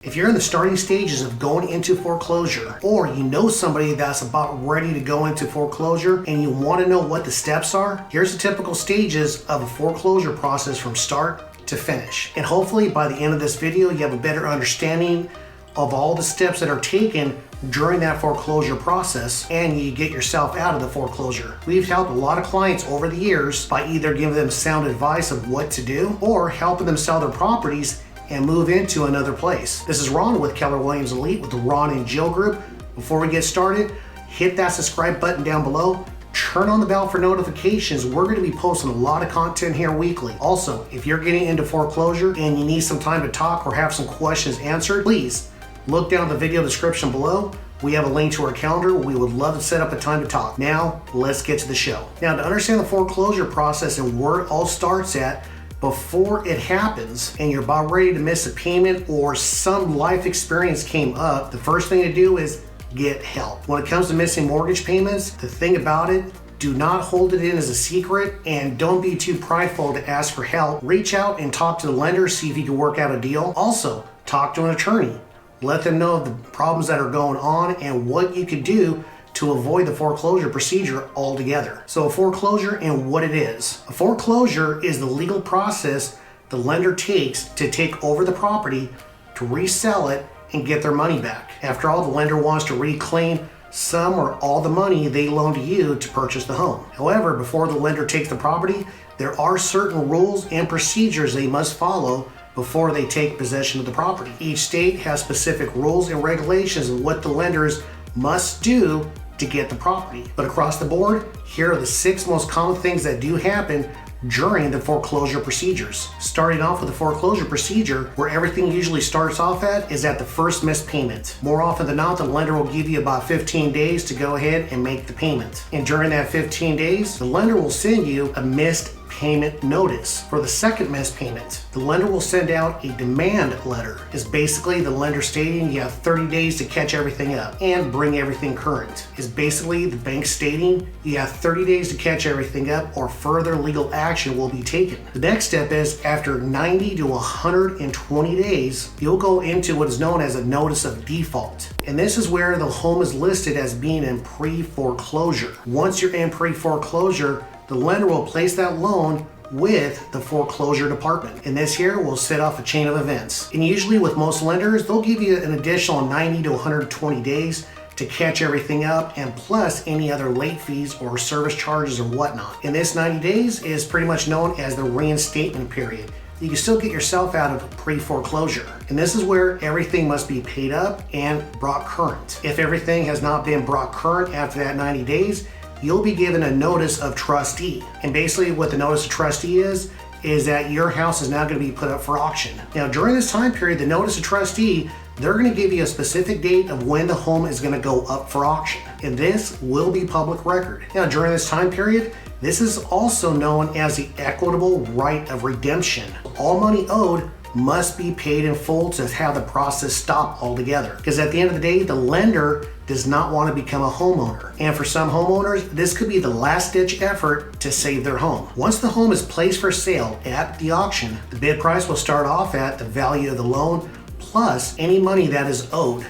If you're in the starting stages of going into foreclosure, or you know somebody that's about ready to go into foreclosure and you want to know what the steps are, here's the typical stages of a foreclosure process from start to finish. And hopefully by the end of this video, you have a better understanding of all the steps that are taken during that foreclosure process and you get yourself out of the foreclosure. We've helped a lot of clients over the years by either giving them sound advice of what to do or helping them sell their properties and move into another place. This is Ron with Keller Williams Elite with the Ron and Jill Group. Before we get started, hit that subscribe button down below. Turn on the bell for notifications. We're going to be posting a lot of content here weekly. Also, if you're getting into foreclosure and you need some time to talk or have some questions answered, please look down the video description below. We have a link to our calendar. We would love to set up a time to talk. Now, let's get to the show. Now, to understand the foreclosure process and where it all starts at, before it happens and you're about ready to miss a payment or some life experience came up, the first thing to do is get help. When it comes to missing mortgage payments, the thing about it, do not hold it in as a secret and don't be too prideful to ask for help. Reach out and talk to the lender, see if you can work out a deal. Also, talk to an attorney. Let them know of the problems that are going on and what you could do to avoid the foreclosure procedure altogether. So a foreclosure and what it is. A foreclosure is the legal process the lender takes to take over the property, to resell it, and get their money back. After all, the lender wants to reclaim some or all the money they loaned to you to purchase the home. However, before the lender takes the property, there are certain rules and procedures they must follow before they take possession of the property. Each state has specific rules and regulations of what the lenders must do to get the property. But across the board, here are the 6 most common things that do happen during the foreclosure procedures. Starting off with the foreclosure procedure, where everything usually starts off at is at the first missed payment. More often than not, the lender will give you about 15 days to go ahead and make the payment. And during that 15 days, the lender will send you a missed payment notice. For the second missed payment, the lender will send out a demand letter. It's basically the lender stating you have 30 days to catch everything up and bring everything current. It's basically the bank stating you have 30 days to catch everything up or further legal action will be taken. The next step is after 90 to 120 days, you'll go into what is known as a notice of default. And this is where the home is listed as being in pre-foreclosure. Once you're in pre-foreclosure, the lender will place that loan with the foreclosure department. And this here will set off a chain of events. And usually with most lenders, they'll give you an additional 90 to 120 days to catch everything up and plus any other late fees or service charges or whatnot. And this 90 days is pretty much known as the reinstatement period. You can still get yourself out of pre-foreclosure. And this is where everything must be paid up and brought current. If everything has not been brought current after that 90 days, you'll be given a notice of trustee. And basically what the notice of trustee is that your house is now going to be put up for auction. Now during this time period, the notice of trustee, they're going to give you a specific date of when the home is going to go up for auction. And this will be public record. Now during this time period, this is also known as the equitable right of redemption. All money owed must be paid in full to have the process stop altogether. Because at the end of the day, the lender does not want to become a homeowner. And for some homeowners, this could be the last ditch effort to save their home. Once the home is placed for sale at the auction, the bid price will start off at the value of the loan plus any money that is owed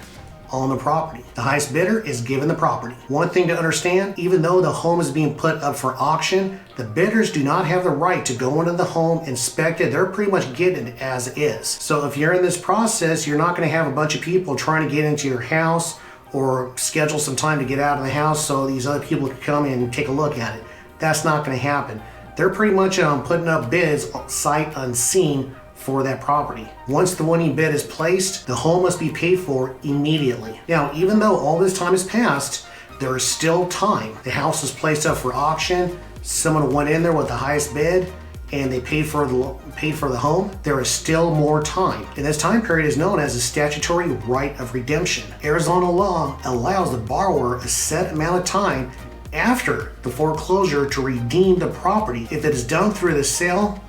on the property. The highest bidder is given the property. One thing to understand, even though the home is being put up for auction, the bidders do not have the right to go into the home, inspect it. They're pretty much getting it as is. So if you're in this process, you're not going to have a bunch of people trying to get into your house or schedule some time to get out of the house so these other people can come in and take a look at it. That's not going to happen. They're pretty much putting up bids sight unseen for that property. Once the winning bid is placed, the home must be paid for immediately. Now, even though all this time has passed, there is still time. The house is placed up for auction, someone went in there with the highest bid, and they paid for the home. There is still more time. And this time period is known as the statutory right of redemption. Arizona law allows the borrower a set amount of time after the foreclosure to redeem the property if it is done through the sale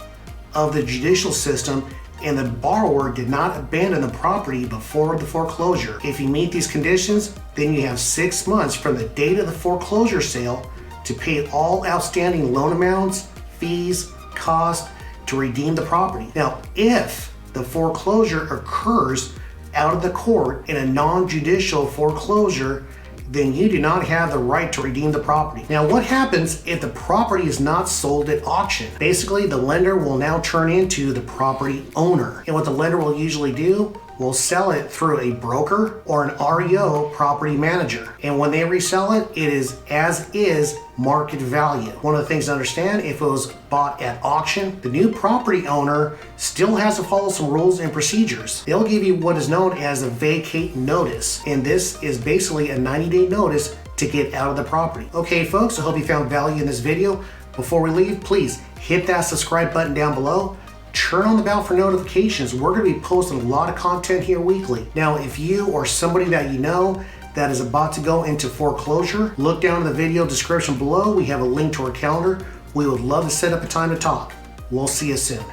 of the judicial system and the borrower did not abandon the property before the foreclosure. If you meet these conditions, then you have 6 months from the date of the foreclosure sale to pay all outstanding loan amounts, fees, costs to redeem the property. Now, if the foreclosure occurs out of the court in a non-judicial foreclosure, then you do not have the right to redeem the property. Now, what happens if the property is not sold at auction? Basically, the lender will now turn into the property owner. And what the lender will usually do, will sell it through a broker or an REO property manager. And when they resell it, it is as is market value. One of the things to understand, if it was bought at auction, the new property owner still has to follow some rules and procedures. They'll give you what is known as a vacate notice. And this is basically a 90-day notice to get out of the property. Okay, folks, I hope you found value in this video. Before we leave, please hit that subscribe button down below. Turn on the bell for notifications. We're going to be posting a lot of content here weekly. Now, if you or somebody that you know that is about to go into foreclosure, look down in the video description below. We have a link to our calendar. We would love to set up a time to talk. We'll see you soon.